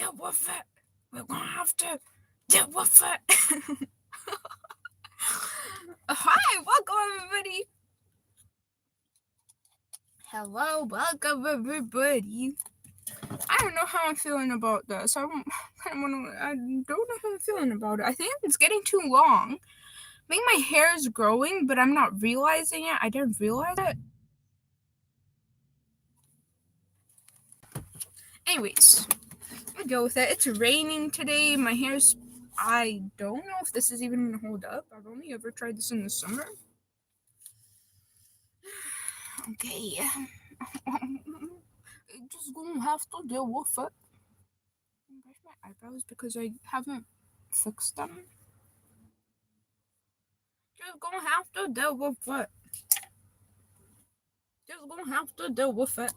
deal with it. We're gonna have to deal with it. Hi, welcome everybody. Hello, welcome everybody. I don't know how I'm feeling about this. I don't know how I'm feeling about it. I think it's getting too long. I think my hair is growing, but I'm not realizing it. I didn't realize it. Anyways, I'll go with it. It's raining today. My hair's... I don't know if this is even gonna hold up. I've only ever tried this in the summer. Okay. Just gonna have to deal with it. Brush my eyebrows because I haven't fixed them. Just gonna have to deal with it. Just gonna have to deal with it.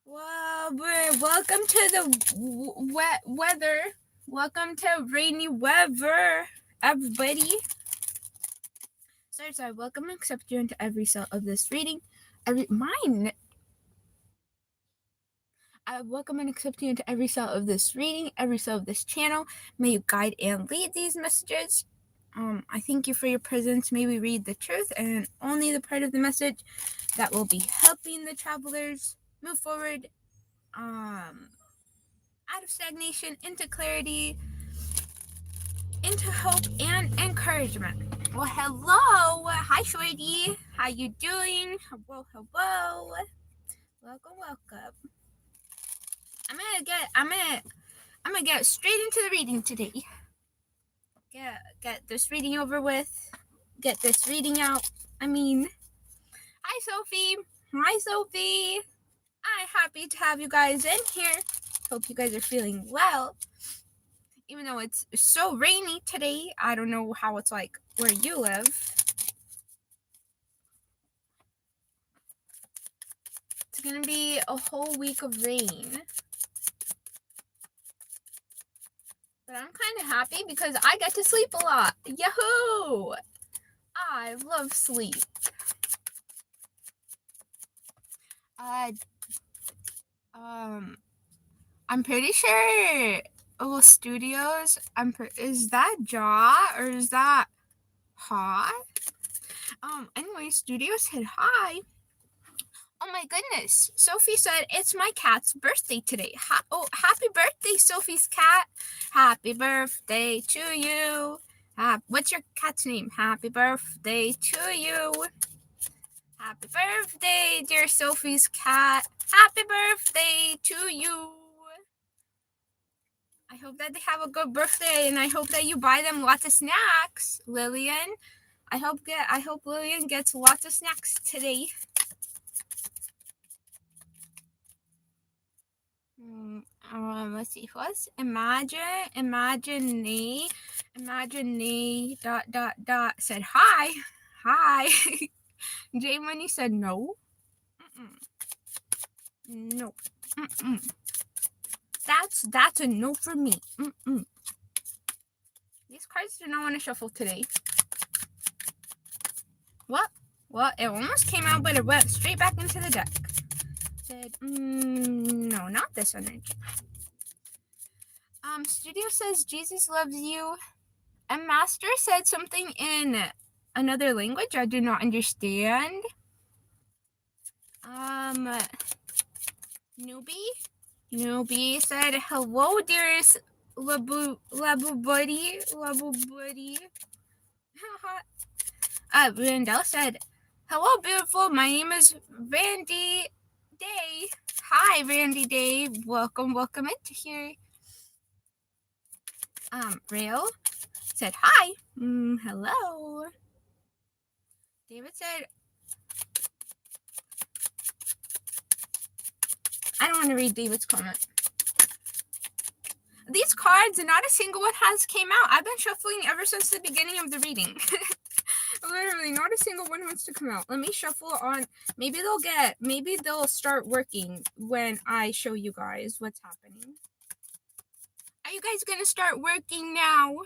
Well, welcome to the wet weather. Welcome to rainy weather, everybody. Sorry. Welcome and accept you into every cell of this reading. I welcome and accept you into every cell of this reading, every cell of this channel. May you guide and lead these messages. I thank you for your presence. May we read the truth and only the part of the message that will be helping the travelers move forward out of stagnation, into clarity, into hope and encouragement. Well, hello. Hi, Shorty. How you doing? Hello. Welcome. I'm gonna get straight into the reading today. Get this reading over with. Get this reading out. Hi Sophie. I'm happy to have you guys in here. Hope you guys are feeling well. Even though it's so rainy today, I don't know how it's like where you live. It's gonna be a whole week of rain. But I'm kind of happy because I get to sleep a lot. Yahoo! I love sleep. I'm pretty sure Studios. Is that Jaw or is that Hot? Anyway, Studios said hi. Oh my goodness. Sophie said it's my cat's birthday today. Happy birthday, Sophie's cat. Happy birthday to you. What's your cat's name? Happy birthday to you. Happy birthday, dear Sophie's cat. Happy birthday to you. I hope that they have a good birthday, and I hope that you buy them lots of snacks, Lillian. I hope Lillian gets lots of snacks today. Let's see. What's imagine said hi. J Money said no. No. That's a no for me. These cards do not want to shuffle today. What? Well, it almost came out, but it went straight back into the deck. Said, no, not this energy. Studio says Jesus loves you. And Master said something in another language I do not understand. Newbie said, hello, dearest Labu buddy. Randall said, hello, beautiful. My name is Randy Day. Hi, Randy Day. Welcome into here. Rail said, hi. Hello. David said, I don't want to read David's comment. These cards, not a single one has came out. I've been shuffling ever since the beginning of the reading. Literally, not a single one wants to come out. Let me shuffle on. Maybe they'll start working when I show you guys what's happening. Are you guys gonna start working now?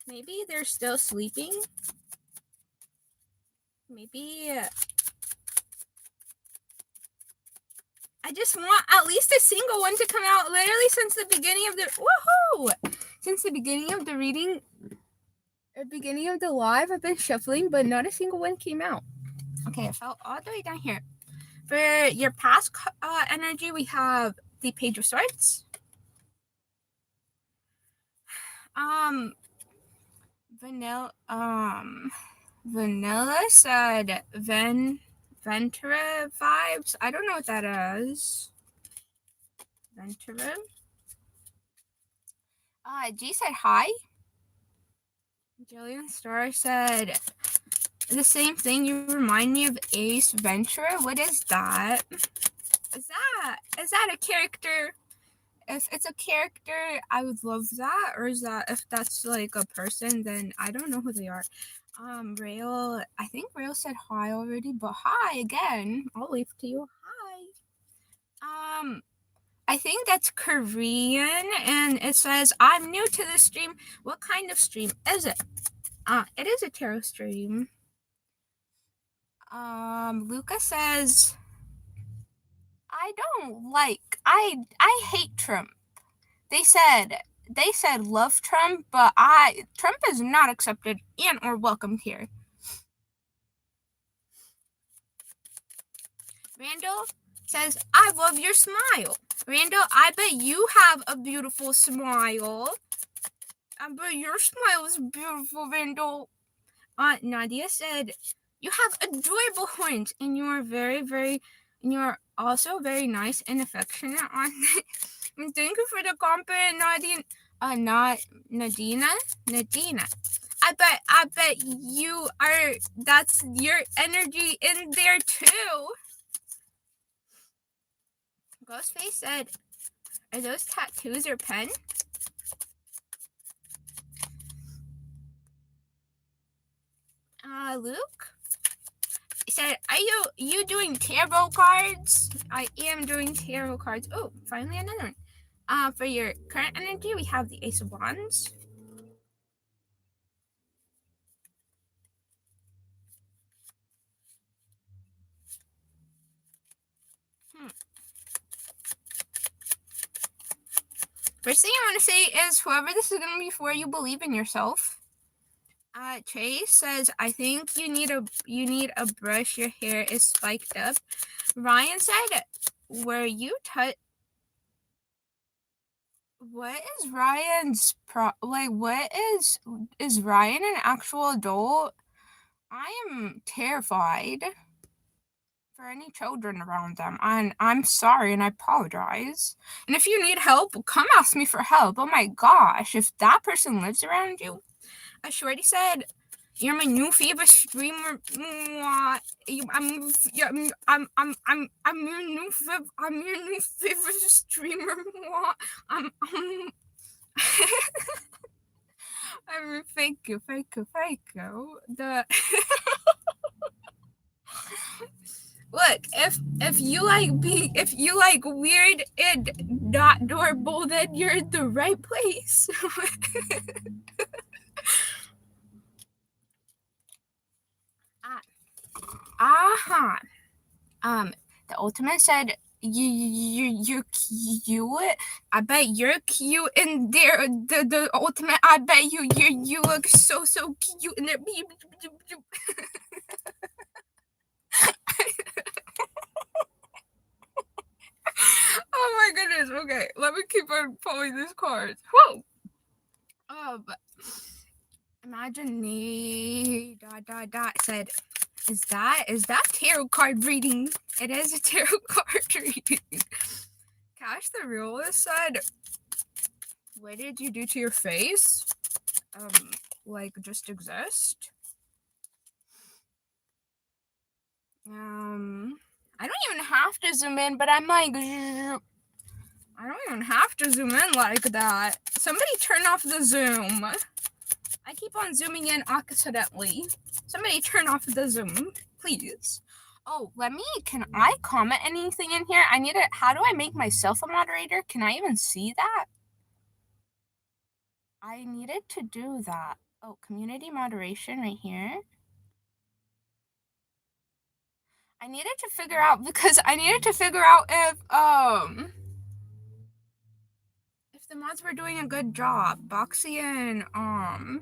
Maybe they're still sleeping. Maybe just want at least a single one to come out literally since the beginning of the since the beginning of the reading, or beginning of the live. I've been shuffling, but not a single one came out. Okay, I fell all the way down here. For your past energy, we have the Page of Swords. Vanilla said Ventura vibes. I don't know what that is. Ventura. G said hi. Jillian Star said the same thing. You remind me of Ace Ventura. What is that? Is that a character? If it's a character, I would love that. Or is that, if that's like a person, then I don't know who they are. Rail, I think Rail said hi already, but hi again. I'll wave to you. Hi. I think that's Korean, and it says, I'm new to the stream. What kind of stream is it? It is a tarot stream. Luca says, I hate Trump. They said love Trump, but Trump is not accepted and or welcomed here. Randall says, I love your smile. Randall, I bet you have a beautiful smile. I bet your smile is beautiful, Randall. Nadia said, you have adorable horns, and you are and you are also very nice and affectionate on it. And thank you for the compliment, Nadia. Nadina. I bet you are, that's your energy in there too. Ghostface said, are those tattoos or pen? Luke said, are you doing tarot cards? I am doing tarot cards. Oh, finally another one. For your current energy, we have the Ace of Wands. First thing I want to say is, whoever this is going to be for, you believe in yourself. Chase says, I think you need a brush. Your hair is spiked up. Ryan said, were you what is Ryan's what is Ryan an actual adult? I am terrified for any children around them, and I'm sorry and I apologize. And if you need help, come ask me for help. Oh my gosh, if that person lives around you. Shorty said, you're my new favorite streamer. I'm your new favorite streamer. Thank you. Look, if you like weird and not adorable, then you're in the right place. The ultimate said, you're cute. I bet you're cute in there. The ultimate, I bet you look so cute in there. Oh my goodness. Okay, let me keep on pulling these cards. Whoa. But imagine me said, is that tarot card reading? It is a tarot card reading. Cash the Realist said, what did you do to your face? Just exist? I don't even have to zoom in, but I'm like, I don't even have to zoom in like that. Somebody turn off the zoom. I keep on zooming in accidentally. Somebody turn off the zoom, please. Oh, can I comment anything in here? How do I make myself a moderator? Can I even see that? I needed to do that. Oh, community moderation right here. I needed to figure out if the mods were doing a good job. Boxy and I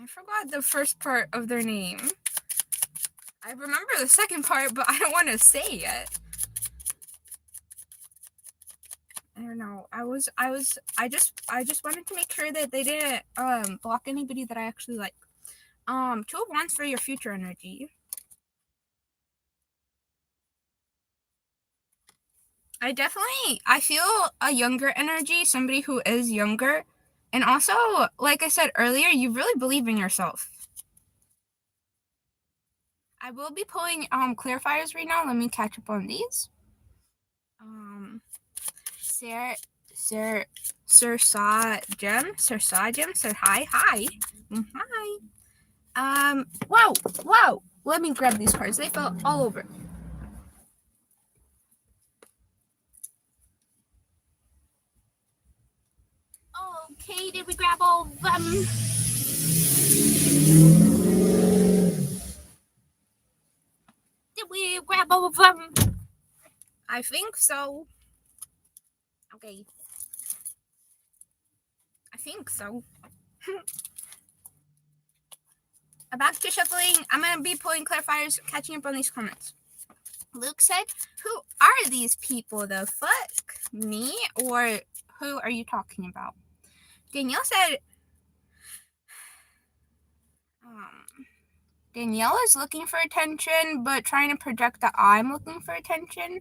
forgot the first part of their name. I remember the second part, but I don't want to say it. I don't know. I just wanted to make sure that they didn't block anybody that I actually like. 2 of Wands for your future energy. I feel a younger energy, somebody who is younger. And also, like I said earlier, you really believe in yourself. I will be pulling clarifiers right now. Let me catch up on these. Sir hi. Hi. Wow. Let me grab these cards. They fell all over. Okay, did we grab all of them? Did we grab all of them? I think so. Okay. I think so. Back to shuffling. I'm going to be pulling clarifiers, catching up on these comments. Luke said, who are these people? The fuck? Me? Or who are you talking about? Danielle said, Danielle is looking for attention, but trying to project that I'm looking for attention.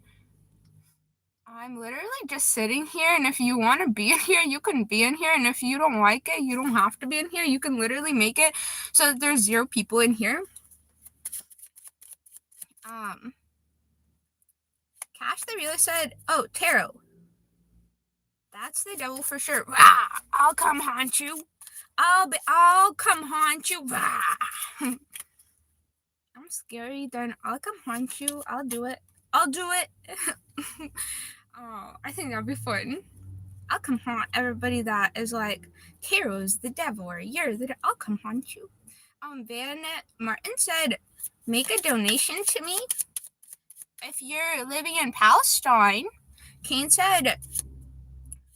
I'm literally just sitting here, and if you want to be in here, you can be in here, and if you don't like it, you don't have to be in here. You can literally make it so that there's 0 people in here. Cash the Realist said, oh, tarot. That's the devil for sure. Rah! I'll come haunt you. I'll come haunt you. Rah! I'm scary, then I'll come haunt you. I'll do it. Oh, I think that'd be fun. I'll come haunt everybody that is like, tarot's the devil, or you're the I'll come haunt you. Van Martin said, make a donation to me if you're living in Palestine. Kane said,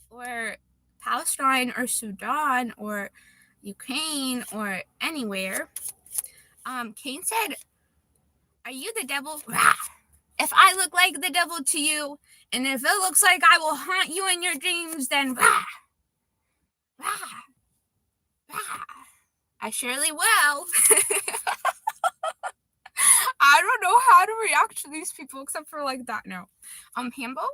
or Palestine or Sudan or Ukraine or anywhere. Kane said, are you the devil? Rah! If I look like the devil to you, and if it looks like I will haunt you in your dreams, then rah! Rah! Rah! I surely will. I don't know how to react to these people except for like that now. Hambo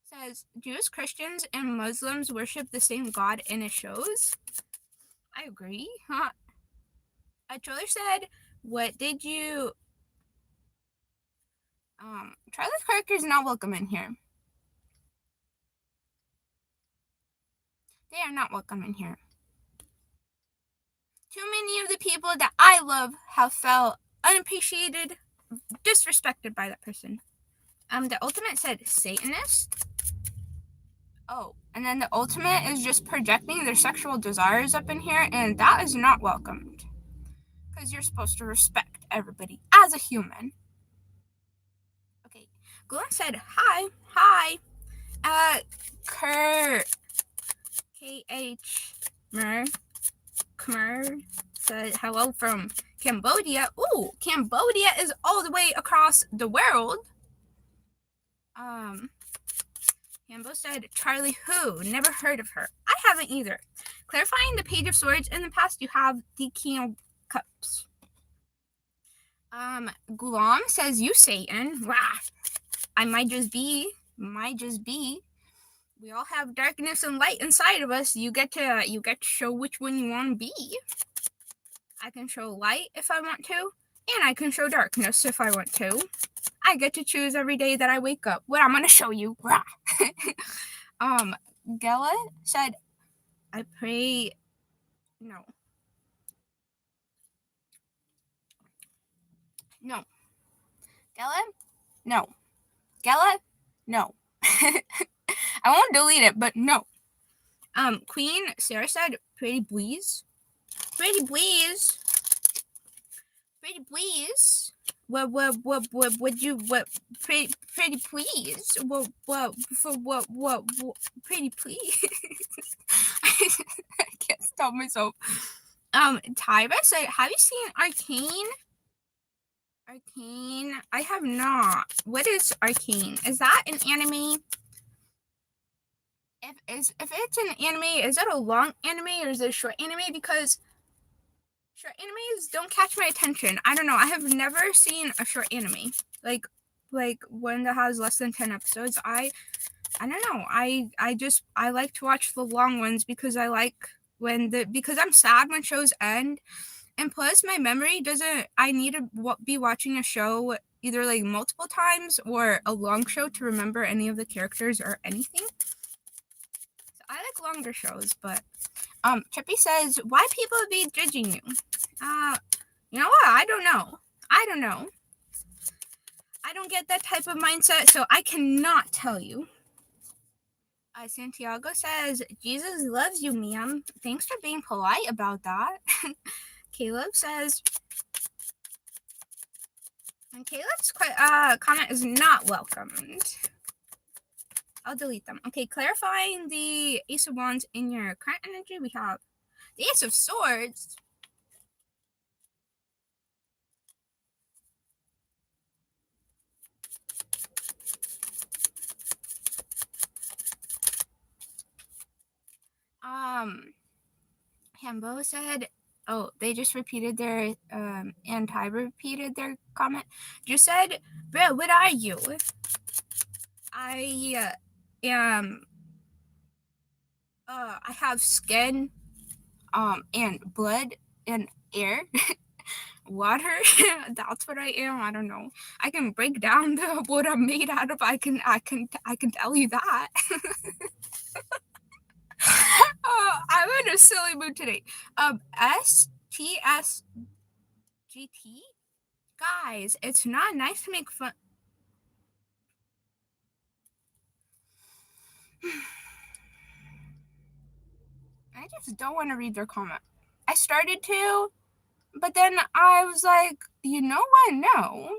says, Jews, Christians, and Muslims worship the same God, and it shows. I agree. Huh? A troller said, what did you... Charlie's character is not welcome in here. They are not welcome in here. Too many of the people that I love have felt unappreciated, disrespected by that person. The ultimate said Satanist. Oh, and then the ultimate is just projecting their sexual desires up in here, and that is not welcomed. Because you're supposed to respect everybody as a human. Okay, Glenn said, hi. KH Khmer said hello from Cambodia. Ooh, Cambodia is all the way across the world. Hambo said, Charlie who? Never heard of her. I haven't either. Clarifying the Page of Swords, in the past you have the King of Cups. Gulam says, you Satan. Rah. I might just be. We all have darkness and light inside of us. You get to show which one you want to be. I can show light if I want to, and I can show darkness if I want to. I get to choose every day that I wake up what I'm gonna show you. Gela said, I pray. No. Gela? No. Gela? No. I won't delete it, but no. Queen Sarah said, pretty please. Pretty please. What would you pretty please? What pretty please? I can't stop myself. Tyra said, have you seen Arcane? Arcane? I have not. What is Arcane? Is that an anime? If it's an anime, is it a long anime or is it a short anime? Because short animes don't catch my attention. I don't know. I have never seen a short anime like one that has less than 10 episodes. I don't know. I like to watch the long ones because I like because I'm sad when shows end, and plus my memory doesn't. I need to be watching a show either like multiple times or a long show to remember any of the characters or anything. So I like longer shows, but Chippy says, why people be judging you? You know what? I don't know. I don't get that type of mindset, so I cannot tell you. Santiago says, Jesus loves you, ma'am. Thanks for being polite about that. Caleb says, and Caleb's comment is not welcomed. I'll delete them. Okay, clarifying the Ace of Wands in your current energy, we have the Ace of Swords. Hambo said, oh, they just repeated their, and Ty repeated their comment. Just said, bro, what are you? I am, I have skin, and blood and air, water. That's what I am. I don't know. I can break down what I'm made out of. I can tell you that. I'm in a silly mood today. STSGT? Guys, it's not nice to make fun. I just don't want to read their comment. I started to, but then I was like, you know what? No.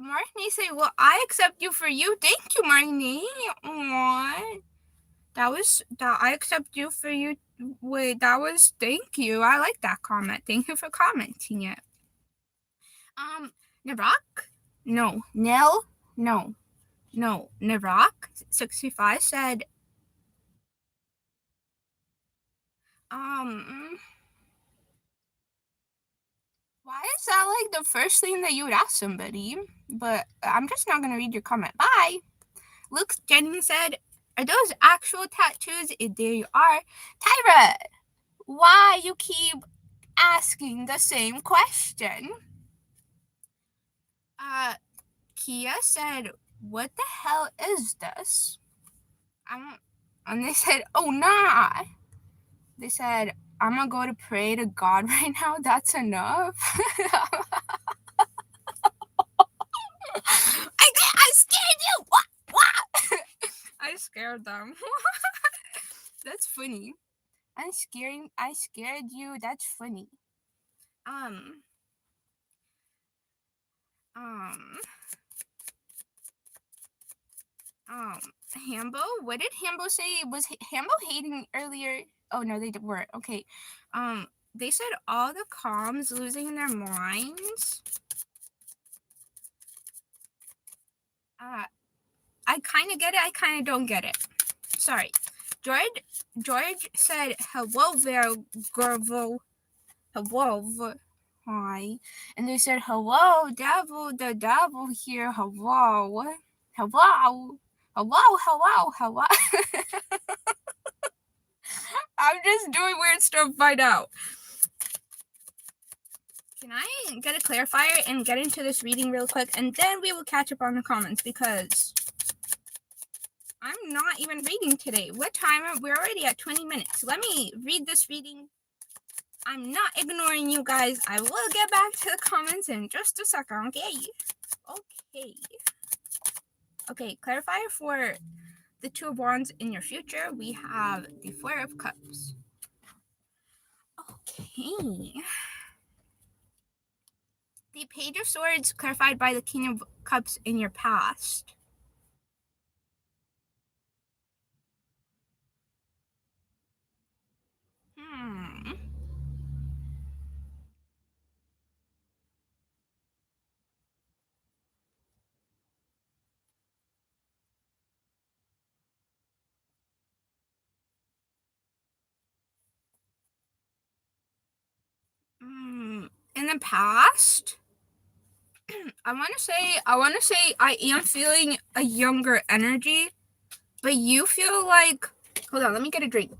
Marnie say, well, I accept you for you. Thank you, Marnie. Aww. I accept you for you. Wait, thank you. I like that comment. Thank you for commenting it. Navrak? No. Nil? No. Navrak 65 said, why is that like the first thing that you would ask somebody? But I'm just not gonna read your comment. Bye. Luke Jennings said, are those actual tattoos? There you are. Tyra, why you keep asking the same question? Kia said, what the hell is this? And they said, oh, nah. They said, I'm gonna go to pray to God right now. That's enough. I scared you. What? I scared them. That's funny. I scared you. That's funny. Hambo? What did Hambo say? Was Hambo hating earlier? Oh no, they weren't. Okay. They said all the comms losing their minds. I kind of get it. I kind of don't get it. Sorry. George said, hello there, Gervo. Hello. Hi. And they said, hello, devil, the devil here. Hello. I'm just doing weird stuff by now. Can I get a clarifier and get into this reading real quick, and then we will catch up on the comments, because I'm not even reading today. What time? We're already at 20 minutes. Let me read this reading. I'm not ignoring you guys. I will get back to the comments in just a second, okay? Okay, clarifier for the Two of Wands in your future. We have the Four of Cups. Okay. The Page of Swords clarified by the King of Cups in your past. Hmm. In the past, I want to say I am feeling a younger energy, but you feel like, hold on, let me get a drink.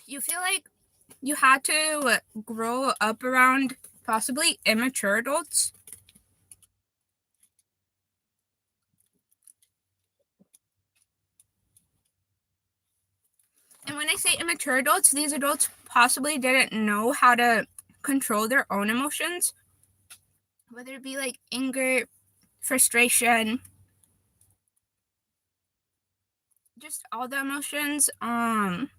You feel like you had to grow up around possibly immature adults. And when I say immature adults, these adults possibly didn't know how to control their own emotions, whether it be like anger, frustration, just all the emotions. And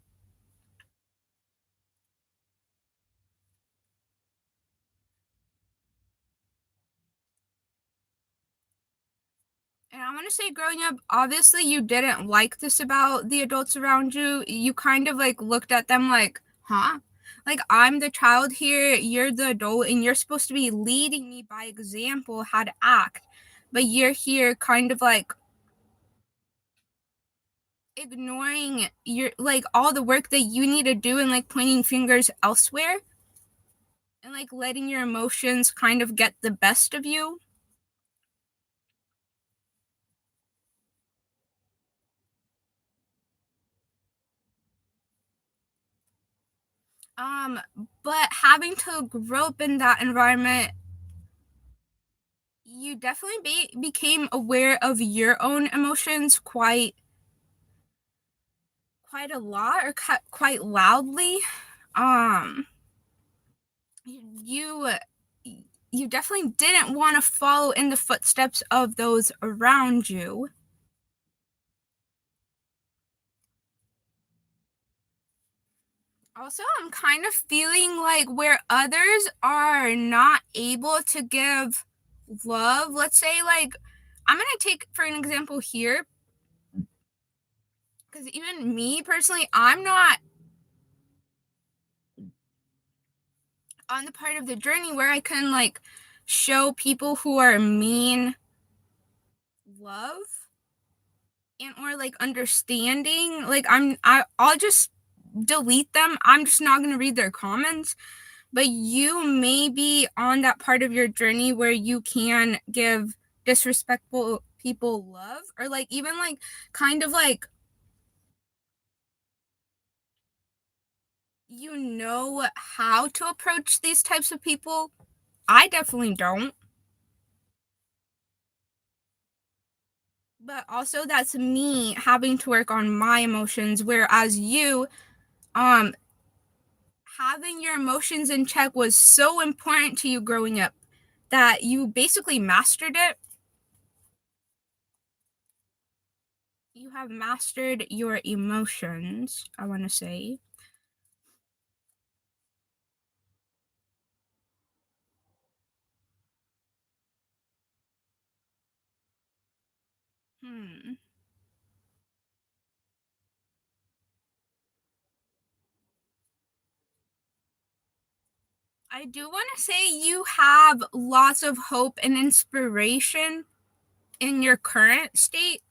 I want to say, growing up, obviously you didn't like this about the adults around you. You kind of like looked at them like, huh? Like, I'm the child here, you're the adult, and you're supposed to be leading me by example how to act. But you're here kind of like ignoring your like all the work that you need to do and like pointing fingers elsewhere and like letting your emotions kind of get the best of you. Um, but having to grow up in that environment, you definitely became aware of your own emotions quite a lot or quite loudly. Um, you you definitely didn't want to follow in the footsteps of those around you. Also, I'm kind of feeling like where others are not able to give love, let's say, like, I'm going to take for an example here, because even me personally, I'm not on the part of the journey where I can, like, show people who are mean love and or like understanding. Like, I'll just delete them. I'm just not going to read their comments. But you may be on that part of your journey where you can give disrespectful people love, or like even like kind of like you know how to approach these types of people. I definitely don't. But also that's me having to work on my emotions, whereas you, um having your emotions in check was so important to you growing up that you basically mastered it. You have mastered your emotions, I want to say. Hmm. I do want to say you have lots of hope and inspiration in your current state.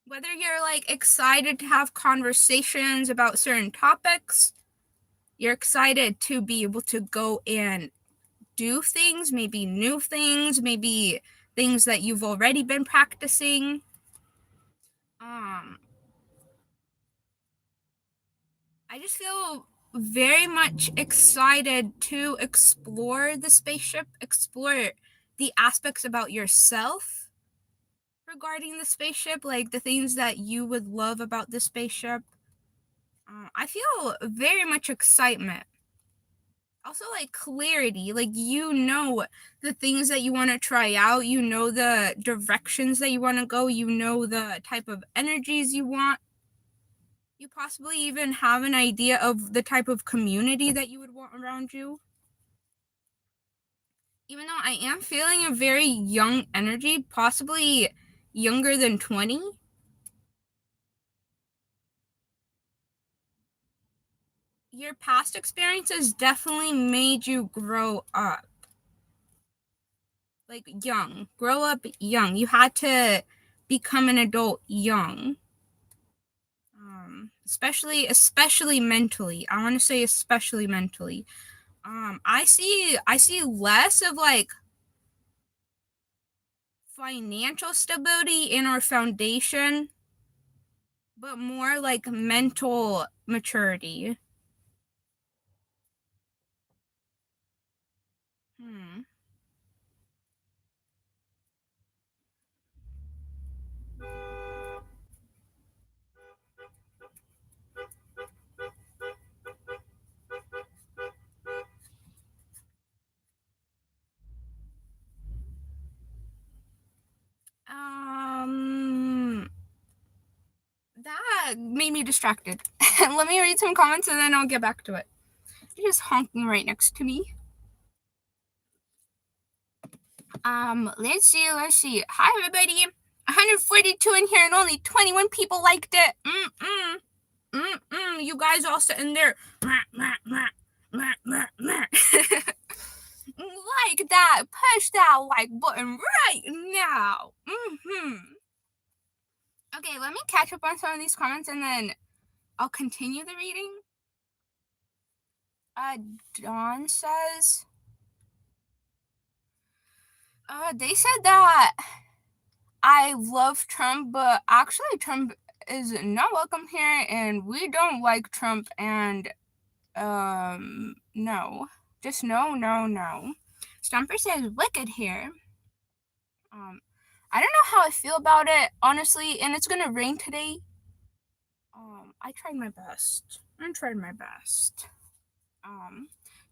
Whether you're like excited to have conversations about certain topics, you're excited to be able to go and do things, maybe new things, maybe things that you've already been practicing. Um, I just feel very much excited to explore the spaceship, explore the aspects about yourself regarding the spaceship, like the things that you would love about the spaceship. I feel very much excitement. Also, like clarity, like you know the things that you want to try out, you know the directions that you want to go, you know the type of energies you want. You possibly even have an idea of the type of community that you would want around you. Even though I am feeling a very young energy, possibly younger than 20. Your past experiences definitely made you grow up. Like young. Grow up young. You had to become an adult young. Especially mentally. I want to say especially mentally. I see less of like financial stability in our foundation, but more like mental maturity. Hmm. Um, that made me distracted. Let me read some comments and then I'll get back to it. You're just honking right next to me. Let's see. Hi, everybody. 142 in here and only 21 people liked it. You guys all sitting there. Like that. Push that like button right now. Okay, let me catch up on some of these comments and then I'll continue the reading. Dawn says, they said that I love Trump, but actually Trump is not welcome here and we don't like Trump and no. Just no. Stomper says wicked here. I don't know how I feel about it, honestly, and it's gonna rain today. I tried my best.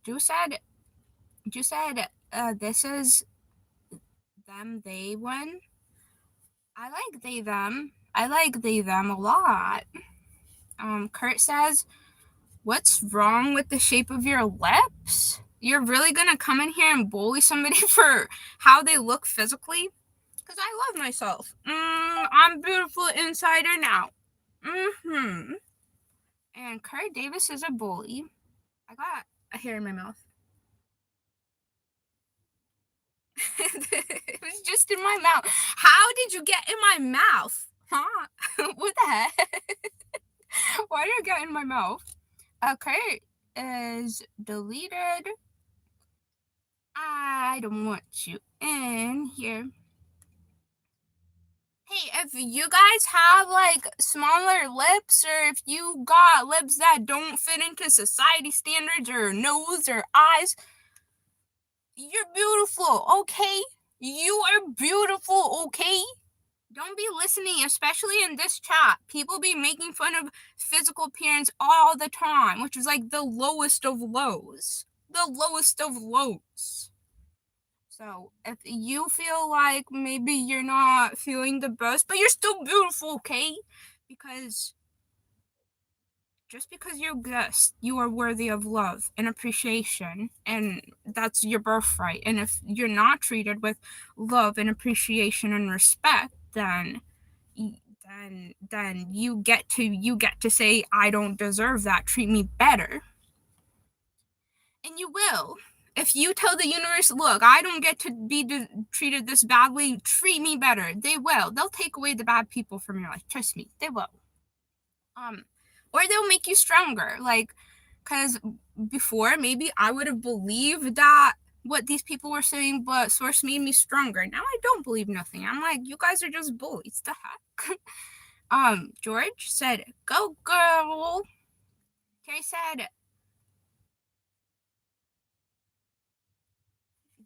Drew said, this is them, they win. I like they, them. I like they, them a lot. Kurt says, what's wrong with the shape of your lips? You're really gonna come in here and bully somebody for how they look physically? Because I love myself. I'm beautiful inside and out. And Kurt Davis is a bully. I got a hair in my mouth. It was just in my mouth. How did you get in my mouth? Huh? What the heck? Why did you get in my mouth? Kurt is deleted. I don't want you in here. Hey, if you guys have like smaller lips or if you got lips that don't fit into society standards or nose or eyes, you're beautiful, okay? You are beautiful, okay? Don't be listening, especially in this chat. People be making fun of physical appearance all the time, which is like the lowest of lows. The lowest of lows. So if you feel like maybe you're not feeling the best, but you're still beautiful, okay? Because just because you're blessed, you are worthy of love and appreciation, and that's your birthright. And if you're not treated with love and appreciation and respect, then you get to say, I don't deserve that. Treat me better. And you will. If you tell the universe, look, I don't get to be treated this badly, treat me better, they will. They'll take away the bad people from your life. Trust me, they will. Or they'll make you stronger. Like, because before, maybe I would have believed that what these people were saying, but Source made me stronger. Now I don't believe nothing. I'm like, you guys are just bullies. The heck? George said, go girl. Terry said,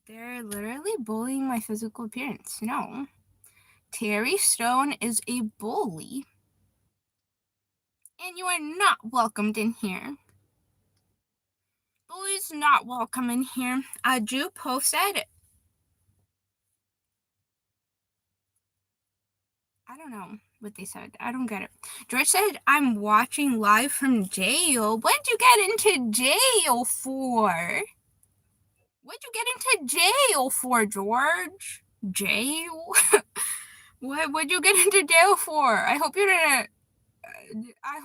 they're literally bullying my physical appearance. No. Terry Stone is a bully. And you are not welcomed in here. Bully's not welcome in here. Drew Poe said, I don't know. what they said. I don't get it. George said, I'm watching live from jail. What'd you get into jail for? What'd you get into jail for, George? Jail? What'd you get into jail for? I hope you didn't. I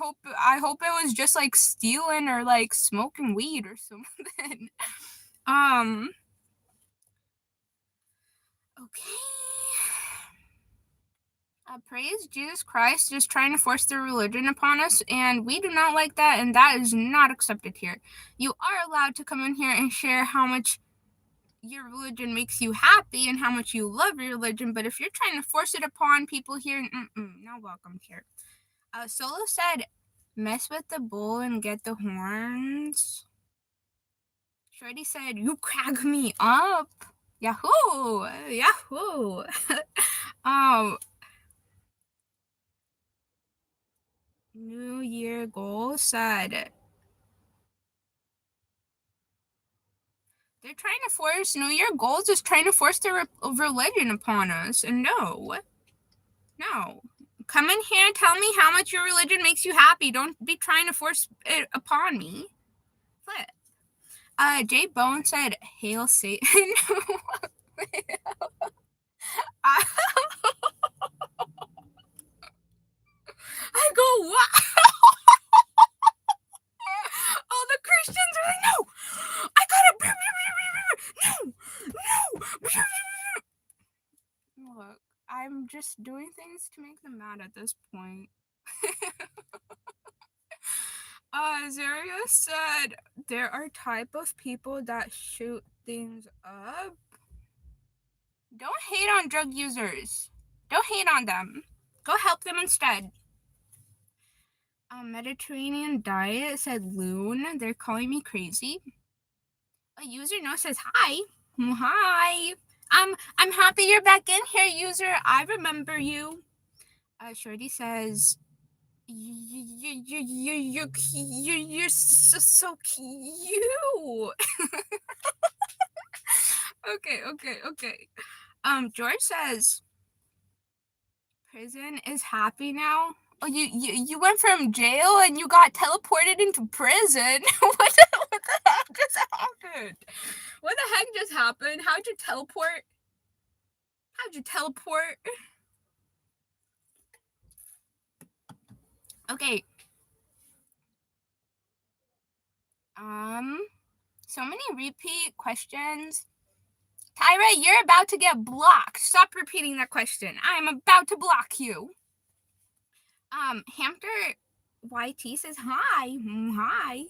hope it was just like stealing or like smoking weed or something. Okay. Praise Jesus Christ is trying to force their religion upon us, and we do not like that, and that is not accepted here. You are allowed to come in here and share how much your religion makes you happy and how much you love your religion, but if you're trying to force it upon people here, not welcome here. Solo said, mess with the bull and get the horns. Shorty said, you crack me up. Yahoo! Yahoo! New Year goal said, they're trying to force New Year goals is trying to force their religion upon us. And no. Come in here and tell me how much your religion makes you happy. Don't be trying to force it upon me. What? Jay Bone said, Hail Satan. I go, what? All the Christians are like, no, I gotta, no. Look, I'm just doing things to make them mad at this point. Zaria said, there are type of people that shoot things up. Don't hate on drug users. Don't hate on them. Go help them instead. Mediterranean diet said loon. They're calling me crazy. A user no says hi. Hi. I'm happy you're back in here, user. I remember you. Shorty says, you're so cute. Okay. George says, prison is happy now. Oh, you went from jail and you got teleported into prison. What the heck just happened? What the heck just happened? How'd you teleport? Okay. So many repeat questions. Tyra, you're about to get blocked. Stop repeating that question. I am about to block you. Hamster YT says hi. Hi.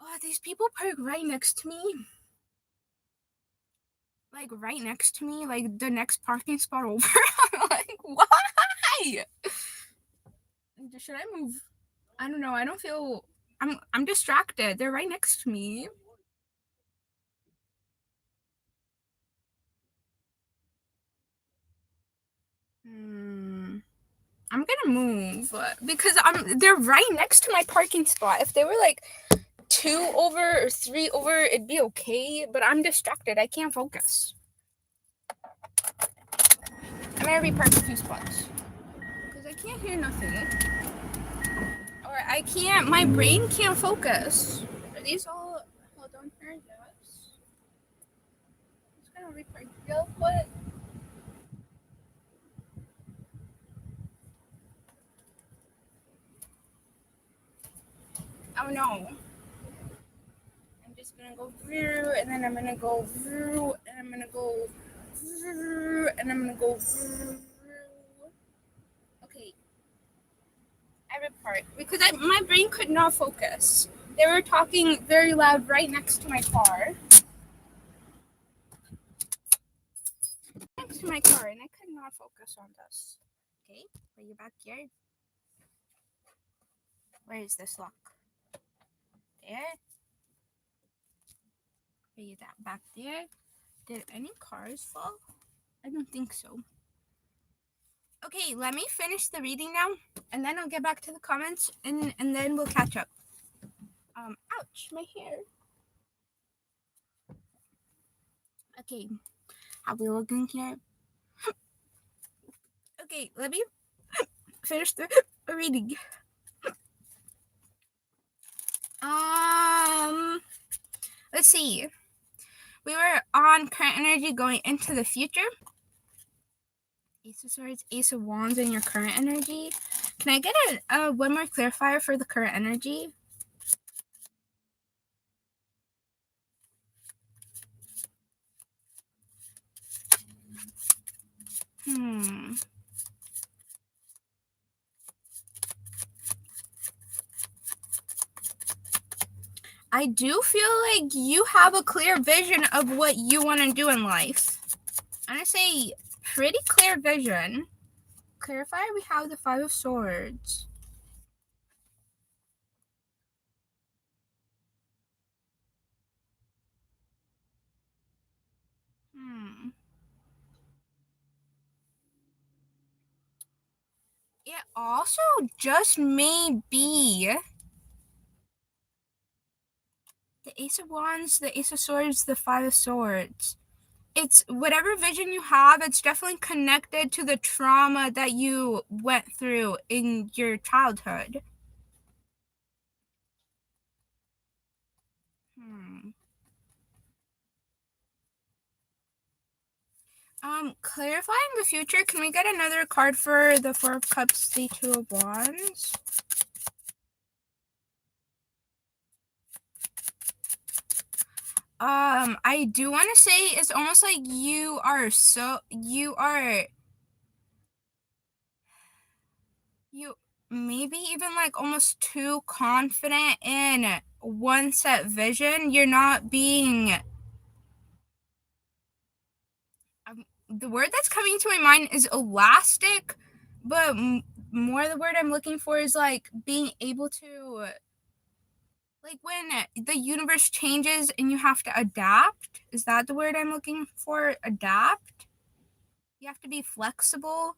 Oh, these people park right next to me. Like right next to me, like the next parking spot over. I'm like, why? Should I move? I don't know. I don't feel. I'm distracted. They're right next to me. I'm gonna move because they're right next to my parking spot. If they were like 2 over or 3 over, it'd be okay. But I'm distracted. I can't focus. I'm gonna repark a few spots because I can't hear nothing, or I can't. My brain can't focus. Are these all? Hold on here. Yes. I'm just gonna repark real quick. Oh no. I'm just gonna go through, and then I'm gonna go through, and I'm gonna go through, and I'm gonna go through. Okay. I repart because my brain could not focus. They were talking very loud right next to my car. Next to my car, and I could not focus on this. Okay, are you back here? Where is this lock? There. Are you back there? Did any cars fall? I don't think so. Okay, let me finish the reading now, and then I'll get back to the comments, and then we'll catch up. Ouch, my hair. Okay, how we looking here? Okay, let me finish the reading. Let's see. We were on current energy going into the future. Ace of Swords, Ace of Wands, and your current energy. Can I get one more clarifier for the current energy? I do feel like you have a clear vision of what you want to do in life. I'm going to say pretty clear vision. Clarify, we have the Five of Swords. It also just may be the Ace of Wands, the Ace of Swords, the Five of Swords. It's whatever vision you have, it's definitely connected to the trauma that you went through in your childhood. Clarifying the future, can we get another card for the Four of Cups, the Two of Wands? I do want to say it's almost like you maybe even like almost too confident in one set vision. You're not being the word that's coming to my mind is elastic, but more the word I'm looking for is like being able to, like when the universe changes and you have to adapt. Is that the word I'm looking for? Adapt. You have to be flexible.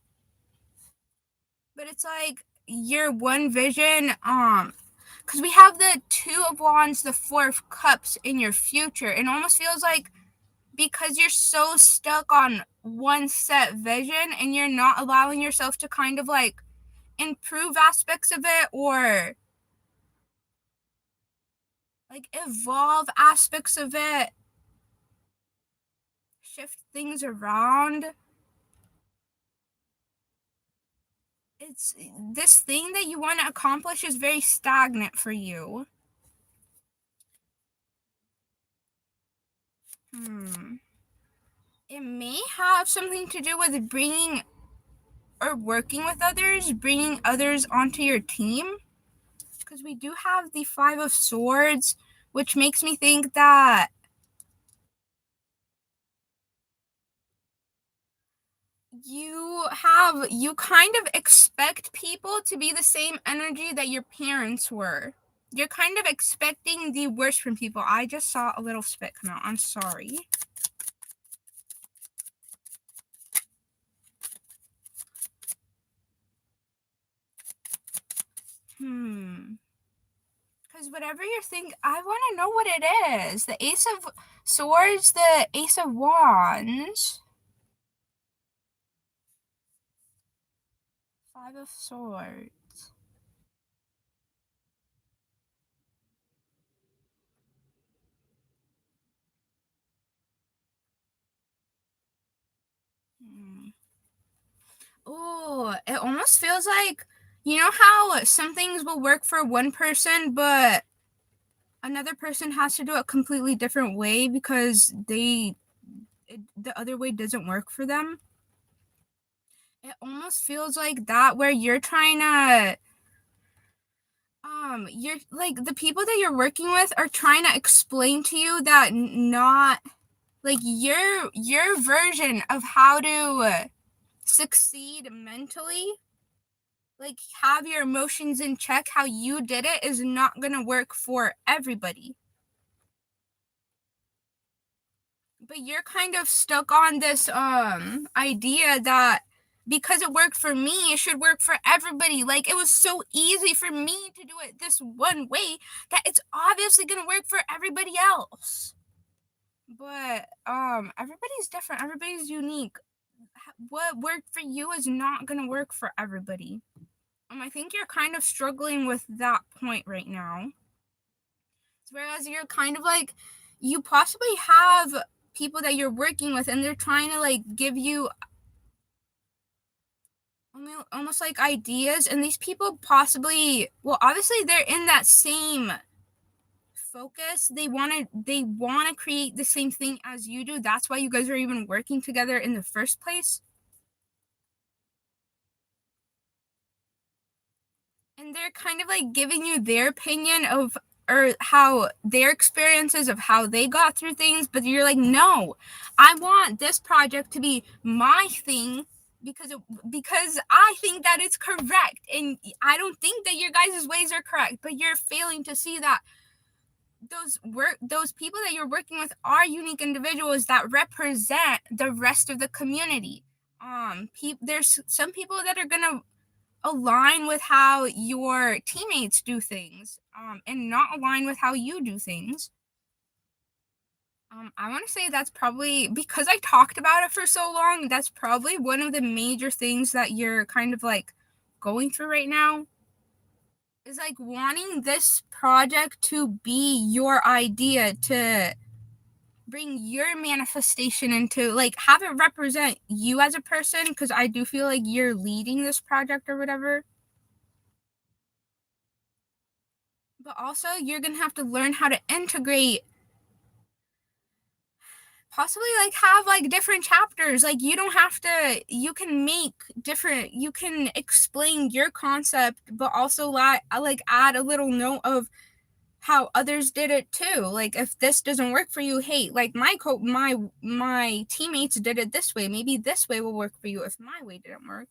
But it's like your one vision, because we have the Two of Wands, the Four of Cups in your future. It almost feels like because you're so stuck on one set vision and you're not allowing yourself to kind of like improve aspects of it or like evolve aspects of it, shift things around. It's this thing that you want to accomplish is very stagnant for you. It may have something to do with bringing or working with others, bringing others onto your team. Because we do have the Five of Swords, which makes me think that you kind of expect people to be the same energy that your parents were. You're kind of expecting the worst from people. I just saw a little spit come out. I'm sorry. Because whatever you're thinking, I want to know what it is. The Ace of Swords, the Ace of Wands, Five of Swords. Oh, it almost feels like, you know how some things will work for one person, but another person has to do it a completely different way because the other way doesn't work for them? It almost feels like that, where you're trying to you're like the people that you're working with are trying to explain to you that not like your version of how to succeed mentally, like have your emotions in check, how you did it is not going to work for everybody. But you're kind of stuck on this idea that because it worked for me, it should work for everybody. Like it was so easy for me to do it this one way that it's obviously going to work for everybody else. But everybody's different. Everybody's unique. What worked for you is not going to work for everybody. I think you're kind of struggling with that point right now. Whereas you're kind of like, you possibly have people that you're working with and they're trying to like give you almost like ideas, and these people possibly, well, obviously they're in that same focus. They want to create the same thing as you do. That's why you guys are even working together in the first place. And they're kind of like giving you their opinion of, or how their experiences of how they got through things, but you're like, no, I want this project to be my thing because I think that it's correct, and I don't think that your guys' ways are correct, but you're failing to see that those people that you're working with are unique individuals that represent the rest of the community. There's some people that are gonna align with how your teammates do things, and not align with how you do things. I want to say that's probably because I talked about it for so long. That's probably one of the major things that you're kind of like going through right now, is like wanting this project to be your idea, to bring your manifestation into, like, have it represent you as a person, because I do feel like you're leading this project or whatever. But also, you're gonna have to learn how to integrate, possibly like have like different chapters. Like, you don't have to, you can make different, you can explain your concept, but also like add a little note of how others did it too. Like, if this doesn't work for you, hey, like my teammates did it this way, maybe this way will work for you if my way didn't work.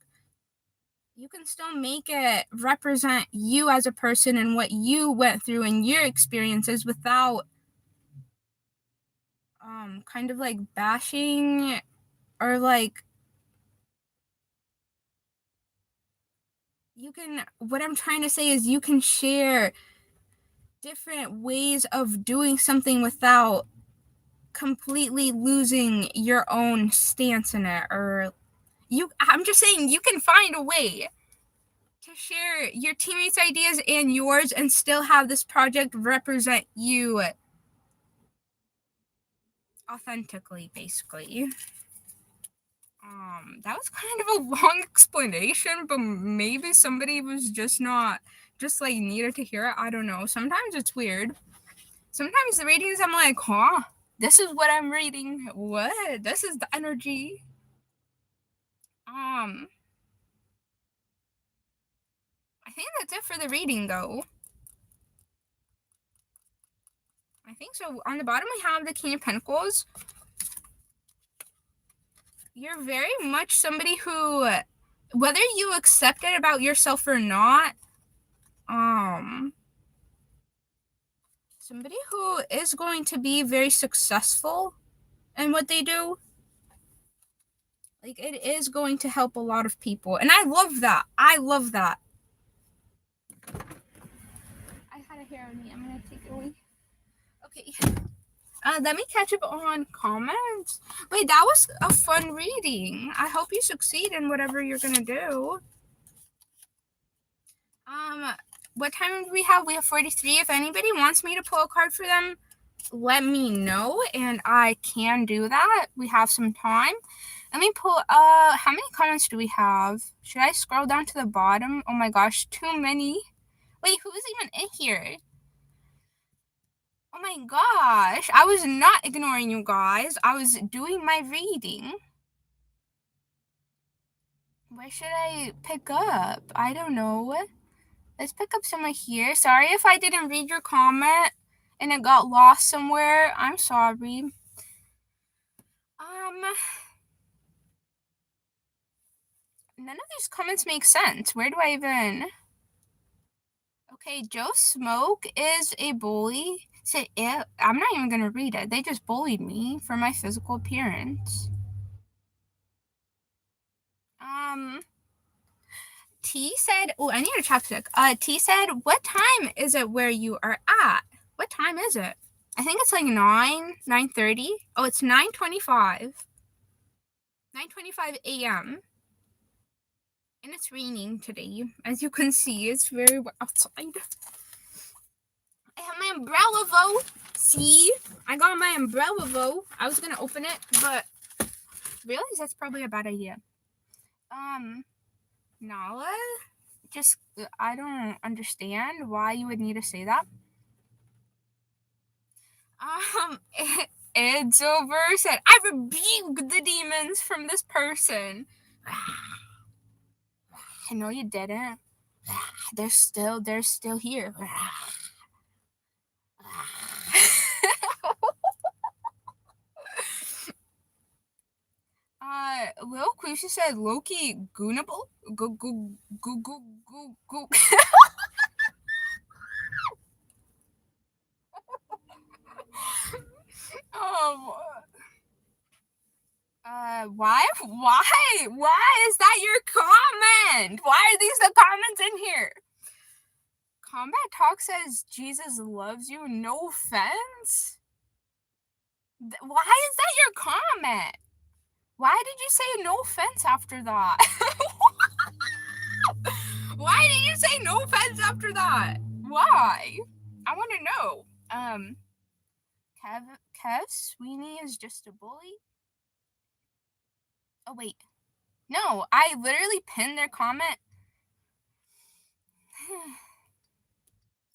You can still make it represent you as a person and what you went through and your experiences, without kind of like bashing, or like, you can, what I'm trying to say is, you can share different ways of doing something without completely losing your own stance in it. Or I'm just saying, you can find a way to share your teammates' ideas and yours and still have this project represent you authentically, basically. That was kind of a long explanation, but maybe somebody was just not, just like needed to hear it. I don't know. Sometimes it's weird. Sometimes the readings, I'm like, huh? This is what I'm reading. What? This is the energy. I think that's it for the reading, though. I think so. On the bottom, we have the King of Pentacles. You're very much somebody who, whether you accept it about yourself or not, somebody who is going to be very successful in what they do. Like, it is going to help a lot of people. And I love that. I love that. I had a hair on me. I'm going to take it away. Okay. Let me catch up on comments. Wait, that was a fun reading. I hope you succeed in whatever you're going to do. What time do we have? We have 43. If anybody wants me to pull a card for them, let me know, and I can do that. We have some time. Let me pull, how many comments do we have? Should I scroll down to the bottom? Oh my gosh, too many. Wait, who's even in here? Oh my gosh, I was not ignoring you guys. I was doing my reading. Where should I pick up? I don't know. Let's pick up somewhere here. Sorry if I didn't read your comment and it got lost somewhere. I'm sorry. None of these comments make sense. Where do I even... Okay, Joe Smoke is a bully. I'm not even gonna read it. They just bullied me for my physical appearance. T said, oh, I need a chapstick. T said, what time is it where you are at? What time is it? I think it's like 9:30. Oh, it's 9:25. 9:25 a.m. And it's raining today. As you can see, it's very wet outside. I have my umbrella though. See? I got my umbrella though. I was gonna open it, but realize that's probably a bad idea. Nala? Just, I don't understand why you would need to say that. It's over. Said, I rebuke the demons from this person. No, you didn't. They're still here. Lil Quisha said Loki goonable. Go go go go go go. um. Why is that your comment? Why are these the comments in here? Combat Talk says Jesus loves you. No offense. Why is that your comment? Why did you say no offense after that? Why did you say no offense after that? Why? I want to know. Kev Sweeney is just a bully. Oh wait, no, I literally pinned their comment.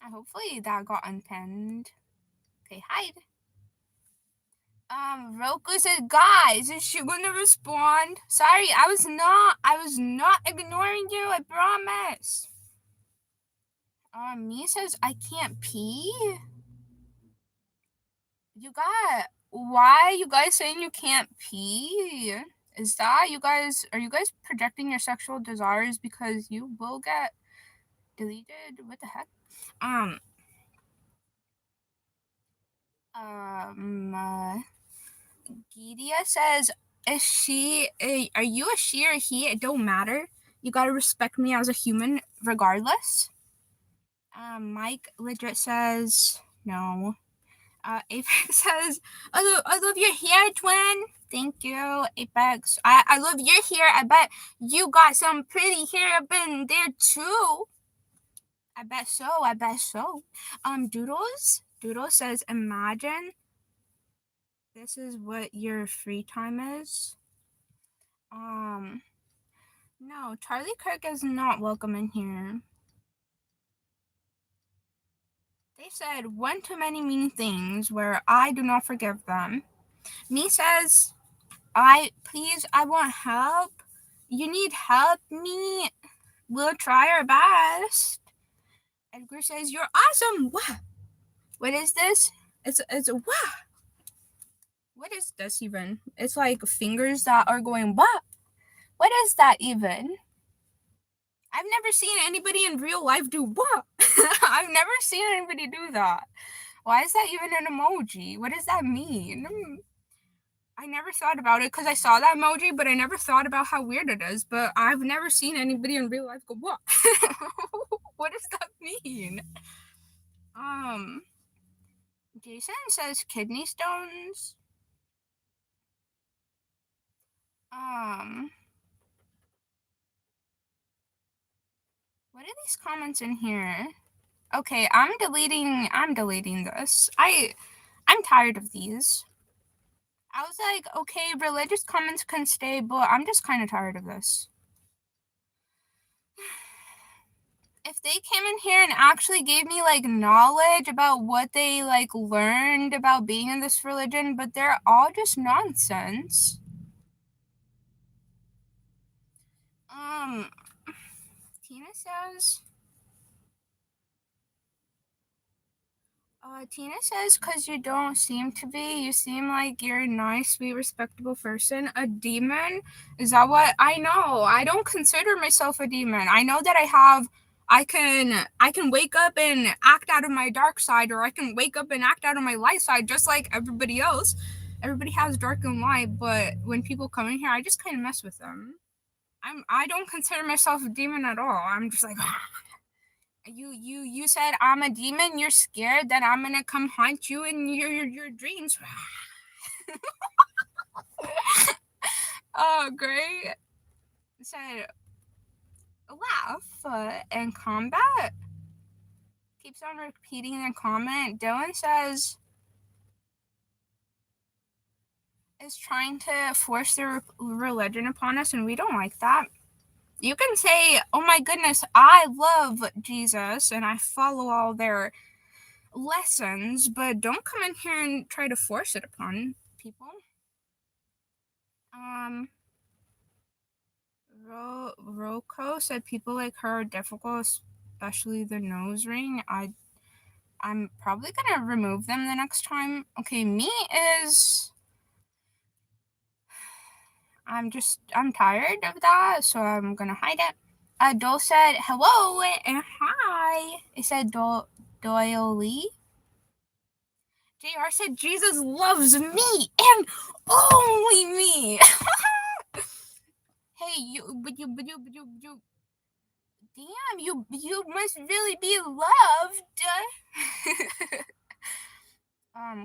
Hopefully that got unpinned. Okay, hide. Roku said, guys, is she gonna respond? Sorry, I was not ignoring you, I promise. Me says, I can't pee? Why are you guys saying you can't pee? Is that, are you guys projecting your sexual desires because you will get deleted? What the heck? Gidia says, are you a she or he? It don't matter. You gotta respect me as a human regardless. Mike legit says, no. Apex says, I love your hair, twin. Thank you, Apex. I love your hair. I bet you got some pretty hair up in there too. I bet so. Doodles says, imagine this is what your free time is. No, Charlie Kirk is not welcome in here. They said one too many mean things where I do not forgive them. Me says, I want help. You need help, me. We'll try our best. Edgar says, you're awesome. What is this? It's what? What is this even? It's like fingers that are going what? What is that even? I've never seen anybody in real life do what? I've never seen anybody do that. Why is that even an emoji? What does that mean? I never thought about it because I saw that emoji, but I never thought about how weird it is. But I've never seen anybody in real life go, what? What does that mean? Jason says kidney stones. What are these comments in here? Okay, I'm deleting this. I'm tired of these. I was like, okay, religious comments can stay, but I'm just kind of tired of this. If they came in here and actually gave me like knowledge about what they like learned about being in this religion, but they're all just nonsense. Tina says, because you don't seem to be. You seem like you're a nice, sweet, respectable person. A demon? Is that what? I know. I don't consider myself a demon. I know that I can wake up and act out of my dark side, or I can wake up and act out of my light side, just like everybody else. Everybody has dark and light, but when people come in here, I just kind of mess with them. I don't consider myself a demon at all. I'm just like, You said I'm a demon. You're scared that I'm gonna come haunt you in your dreams. Oh, great. Said laugh in combat. Keeps on repeating the comment. Dylan says is trying to force their religion upon us, and we don't like that. You can say, oh my goodness, I love Jesus and I follow all their lessons, but don't come in here and try to force it upon people. Roko said people like her are difficult, especially the nose ring. I'm probably gonna remove them the next time. Okay, me is I'm tired of that, so I'm gonna hide it. Dole said hello and hi. It said Doyle Lee. JR said Jesus loves me and only me. Hey, you damn, you must really be loved.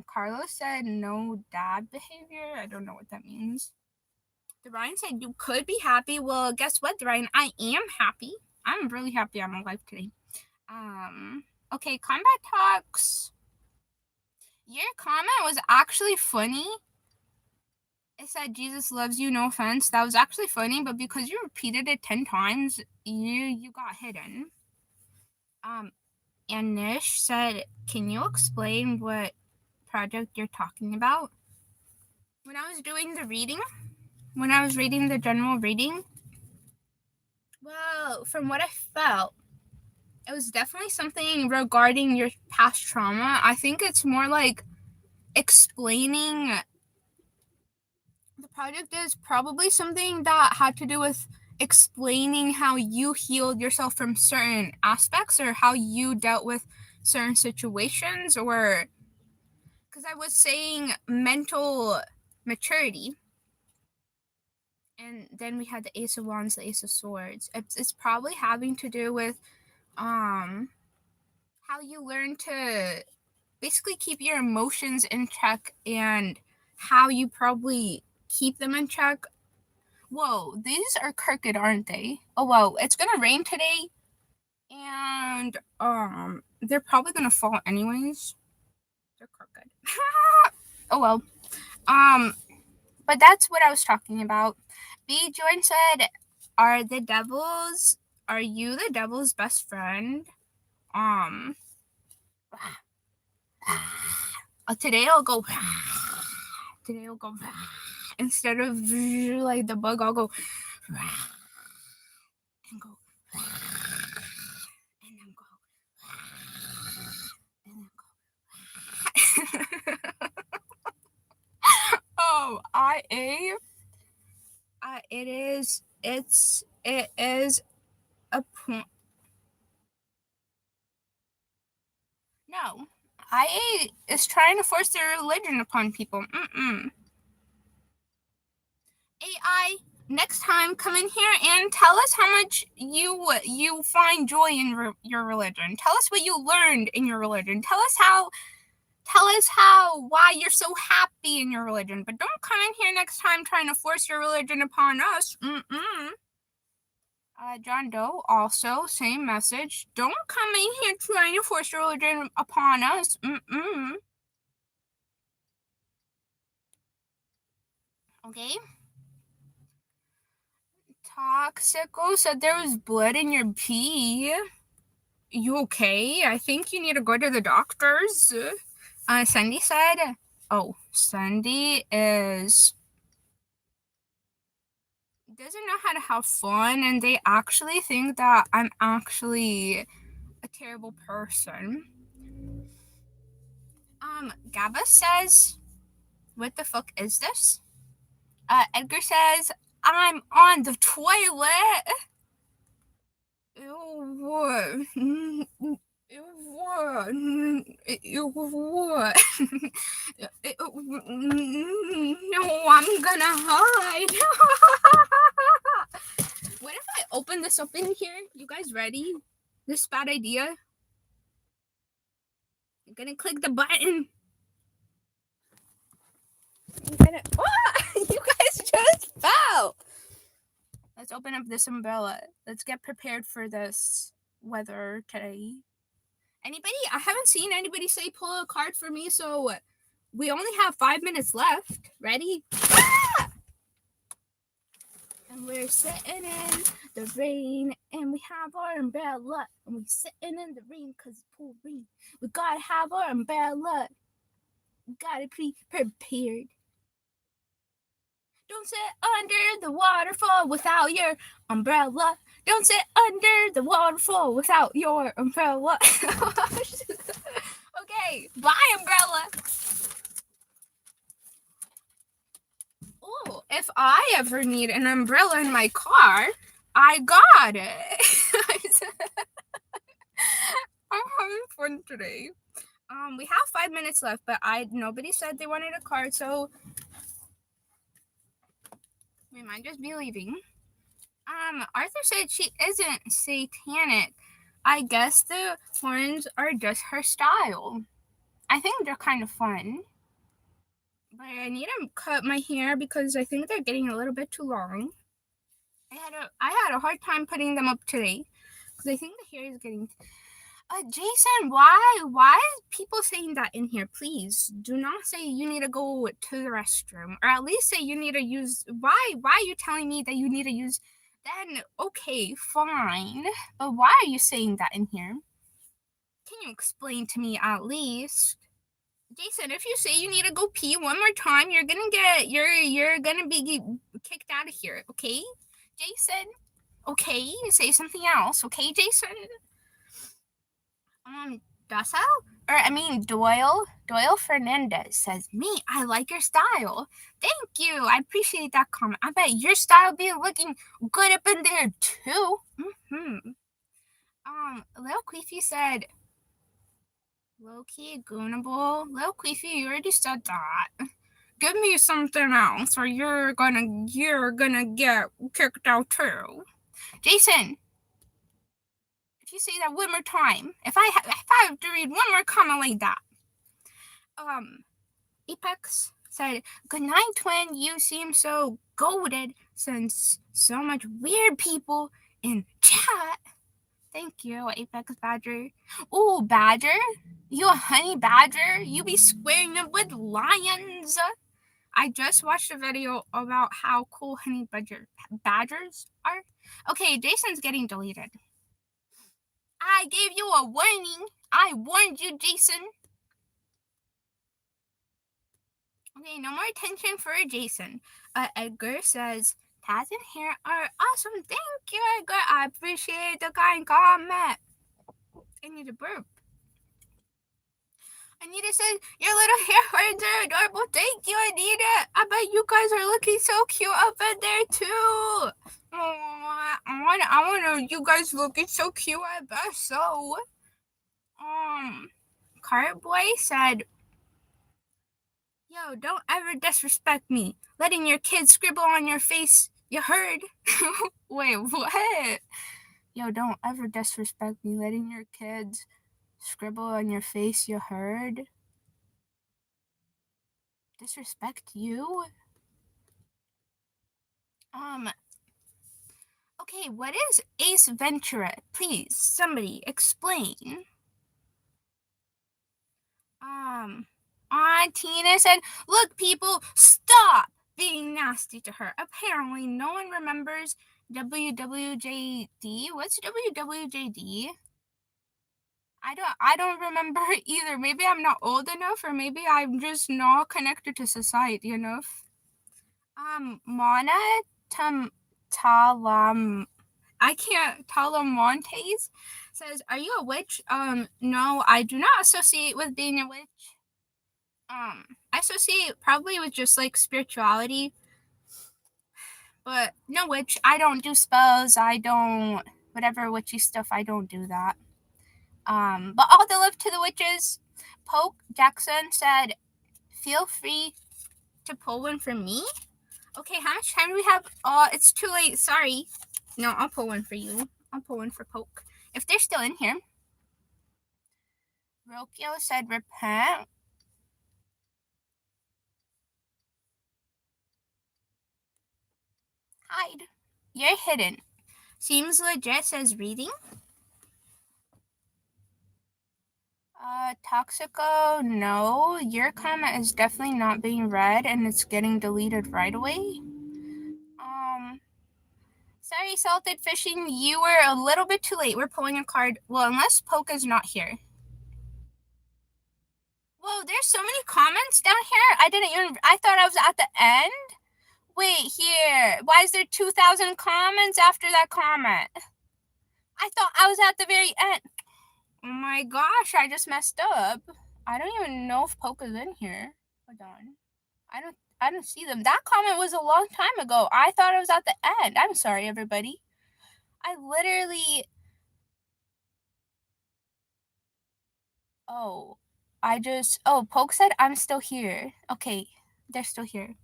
Carlos said no dad behavior. I don't know what that means. Ryan said you could be happy. Well, guess what, Ryan? I am happy. I'm really happy I'm alive today. Okay, combat talks. Your comment was actually funny. It said Jesus loves you, no offense. That was actually funny, but because you repeated it 10 times, you got hidden. And Nish said, can you explain what project you're talking about? When I was doing the reading, when I was reading the general reading, well, from what I felt, it was definitely something regarding your past trauma. I think it's more like explaining. The project is probably something that had to do with explaining how you healed yourself from certain aspects or how you dealt with certain situations, or because I was saying mental maturity. And then we had the Ace of Wands, the Ace of Swords. It's probably having to do with how you learn to basically keep your emotions in check and how you probably keep them in check. Whoa, these are crooked, aren't they? Oh, whoa, it's gonna rain today. And they're probably gonna fall anyways. They're crooked. Oh well. But that's what I was talking about. B. Jordan said, are you the devil's best friend? Today I'll go instead of like the bug, I'll go and go and then go and then go. Oh, it is a point. No, IA is trying to force their religion upon people. AI, next time come in here and tell us how much you find joy in your religion. Tell us what you learned in your religion. Tell us why you're so happy in your religion. But don't come in here next time trying to force your religion upon us. John Doe, also same message. Don't come in here trying to force your religion upon us. Okay. Toxico said there was blood in your pee. You okay? I think you need to go to the doctors. Sandy said, oh, Sandy doesn't know how to have fun, and they actually think that I'm actually a terrible person. Gaba says, what the fuck is this? Edgar says, I'm on the toilet. Ew, what? What? No, I'm gonna hide. What if I open this up in here? You guys ready? This bad idea? I'm gonna click the button. You guys just fell. Let's open up this umbrella. Let's get prepared for this weather today. Anybody? I haven't seen anybody say pull a card for me, so we only have 5 minutes left. Ready? Ah! And we're sitting in the rain, and we have our umbrella, and we're sitting in the rain because it's pouring. We gotta have our umbrella. We gotta be prepared. Don't sit under the waterfall without your umbrella. Don't sit under the waterfall without your umbrella. Okay, bye, umbrella. Oh, if I ever need an umbrella in my car, I got it. I'm having fun today. We have 5 minutes left, but nobody said they wanted a card, so we might just be leaving. Arthur said she isn't satanic. I guess the horns are just her style. I think they're kind of fun. But I need to cut my hair because I think they're getting a little bit too long. I had a hard time putting them up today because I think the hair is getting. Jason, why is people saying that in here? Please do not say you need to go to the restroom, or at least say you need to use. Why are you telling me that you need to use? Then okay, fine, but why are you saying that in here? Can you explain to me at least? Jason, if you say you need to go pee one more time, you're gonna be kicked out of here, okay? Jason, okay, say something else, okay, Jason? Doyle Fernandez says, me, I like your style. Thank you. I appreciate that comment. I bet your style be looking good up in there too. Lil Queefy said, low-key goonable. Lil Queefy, you already said that. Give me something else or you're gonna get kicked out too. Jason, if you say that one more time, if I have to read one more comment like that. Apex said, good night, twin. You seem so goated since so much weird people in chat. Thank you, Apex Badger. Ooh, Badger? You a honey badger? You be squaring up with lions? I just watched a video about how cool honey badgers are. Okay, Jason's getting deleted. I gave you a warning. I warned you, Jason. Okay, no more attention for Jason. Edgar says, Taz and hair are awesome. Thank you, Edgar. I appreciate the kind comment. I need a burp. Anita says, your little hair horns are adorable. Thank you, Anita. I bet you guys are looking so cute up in there, too. Oh, I want you guys looking so cute. I bet so. Cartboy said, yo, don't ever disrespect me. Letting your kids scribble on your face. You heard? Wait, what? Yo, don't ever disrespect me. Letting your kids scribble on your face. You heard? Disrespect you? Okay, what is Ace Ventura? Please, somebody explain. Tina said, look, people, stop being nasty to her. Apparently, no one remembers WWJD. What's WWJD? I don't remember either. Maybe I'm not old enough, or maybe I'm just not connected to society enough. Mana Talam. I can't. Talamontes says, are you a witch? No, I do not associate with being a witch. I associate probably with just like spirituality, but no witch. I don't do spells. I don't whatever witchy stuff. I don't do that. But all the love to the witches. Poke Jackson said, feel free to pull one from me. Okay, how much time do we have? It's too late. Sorry. No, I'll pull one for you. I'll pull one for Poke if they're still in here. Rokio said, repent. Hide. You're hidden. Seems legit, says reading. Toxico, no. Your comment is definitely not being read and it's getting deleted right away. Sorry, Salted Fishing, you were a little bit too late. We're pulling a card. Well, unless Polka's not here. Whoa, there's so many comments down here. I thought I was at the end. Wait, here. Why is there 2,000 comments after that comment? I thought I was at the very end. Oh my gosh, I just messed up. I don't even know if Polka's in here. Hold on. I don't see them. That comment was a long time ago. I thought it was at the end. I'm sorry, everybody. I literally... Oh, Poke said I'm still here. Okay, they're still here.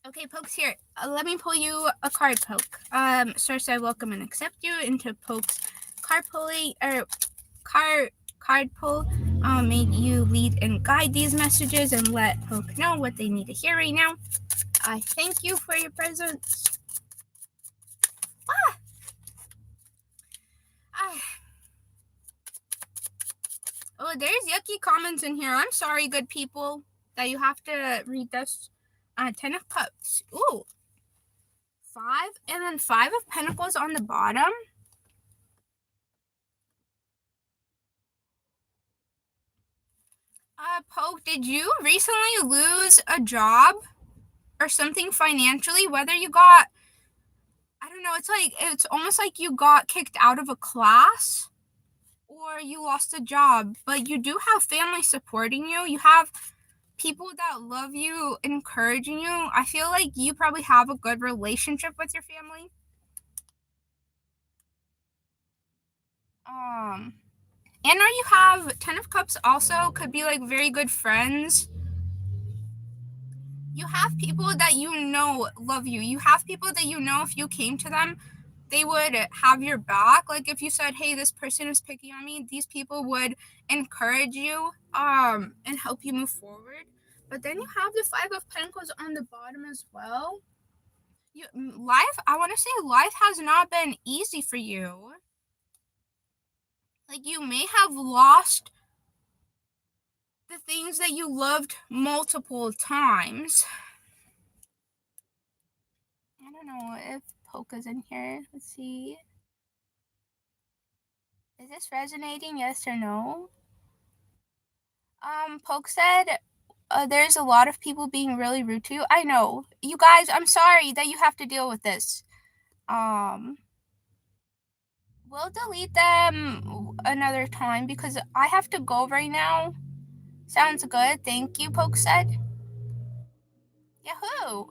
Okay, Poke's here. Let me pull you a card, Poke. Source, I welcome and accept you into Poke's card pulling, card pull. May you lead and guide these messages and let Poke know what they need to hear right now. I thank you for your presence. Oh, there's yucky comments in here. I'm sorry, good people, that you have to read this. 10 of Cups. Ooh. 5, and then 5 of Pentacles on the bottom. Poke, did you recently lose a job or something financially? Whether you got, I don't know, it's almost like you got kicked out of a class or you lost a job, but you do have family supporting you. You have people that love you, encouraging you. I feel like you probably have a good relationship with your family. And or you have 10 of Cups also could be like very good friends. You have people that you know love you. You have people that you know if you came to them, they would have your back. Like if you said, hey, this person is picking on me, these people would encourage you and help you move forward. But then you have the 5 of Pentacles on the bottom as well. I want to say life has not been easy for you. Like you may have lost the things that you loved multiple times. I don't know if Polka's in here. Let's see. Is this resonating? Yes or no? Poke said there's a lot of people being really rude to you. I know. You guys, I'm sorry that you have to deal with this. We'll delete them another time because I have to go right now. Sounds good. Thank you, Poke said. Yahoo!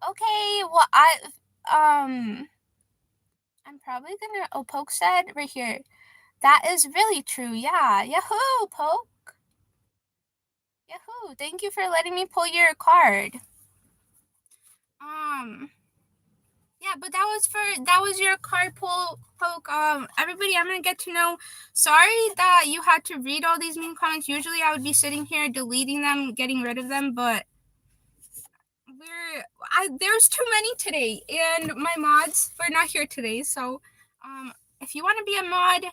Okay, well, I'm probably gonna, Poke said right here. That is really true, yeah. Yahoo, Poke! Yahoo! Thank you for letting me pull your card. Yeah, but that was your card pull, Poke. Everybody, I'm gonna get to know. Sorry that you had to read all these mean comments. Usually I would be sitting here deleting them, getting rid of them, but there's too many today, and my mods were not here today. So, if you want to be a mod,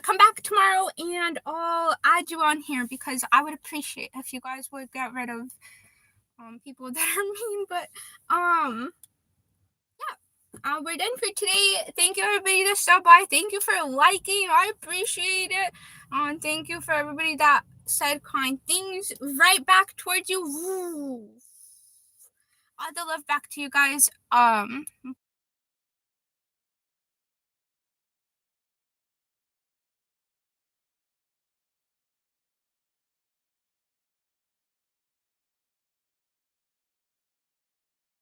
come back tomorrow, and I'll add you on here because I would appreciate if you guys would get rid of people that are mean. But yeah, we're done for today. Thank you everybody that stopped by. Thank you for liking. I appreciate it. Thank you for everybody that said kind things right back towards you. Woo. All the love back to you guys.